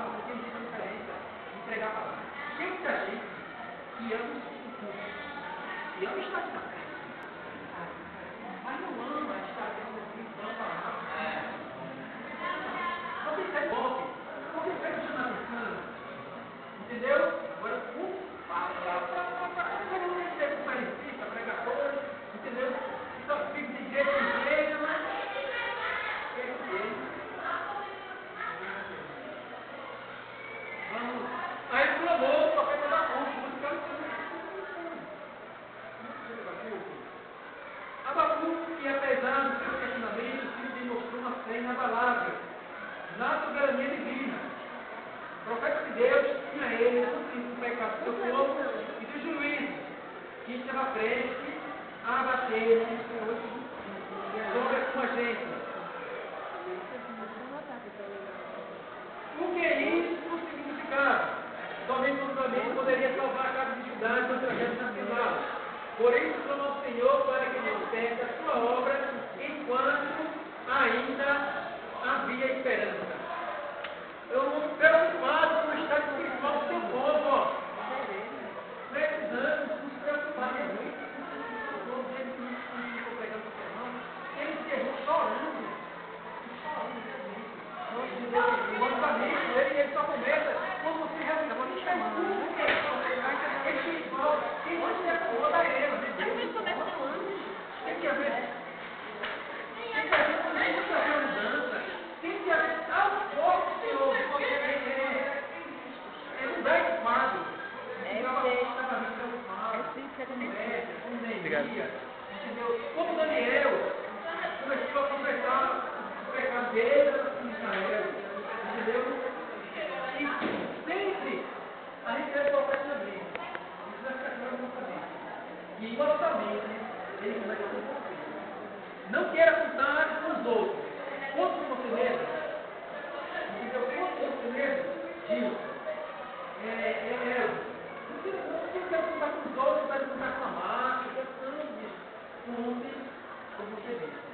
você tem muita diferença de entregar a palavra. Tem muita gente que ama o curso, e ama estar na frente, mas não ama estar dentro da descrição da palavra. Não tem que ser golpe, não tem que ser chamar atenção, entendeu? Agora o curso, para não ser conferencista, pregador, entendeu? Só fica de igreja em igreja, mas vamos. Aí ele clamou, o profeta da fonte, buscando Abacuque, apesar do seu questionamento, se demonstrou uma fé inabalável na soberania divina. O profeta de Deus tinha ele o pecado do seu povo e do juízo, que estava prestes a abater sobre a sua gente. O que isso significava? Somente o Flamengo poderia salvar a casa de Judá do projeto nacional. Por isso, clamou ao Senhor para que desperte a sua obra enquanto ainda havia esperança. Eu não estou preocupado com o estado espiritual do seu povo, ó. Precisamos nos preocupar muito. Ele encerrou chorando. O lançamento, ele só começa quando você realmente está te chamando. Quem você é a da Eva, de Deus. Tem que haver mudança. Tem que haver tal foco, Senhor, que você é mudar esse quadro. Entendeu? Como Daniel começou a confessar o pecado dele em Israel. Entendeu? E sempre a gente deve colocar isso na mente. Isso vai ficar claro na nossa mente. E nossa mente, ele começa a confessar. Não queira contar com os outros. Conta com você mesmo. Entendeu? Conta com você mesmo. Gil. Não quero contar com os outros, não quero contar com a máquina. Conte com você mesmo.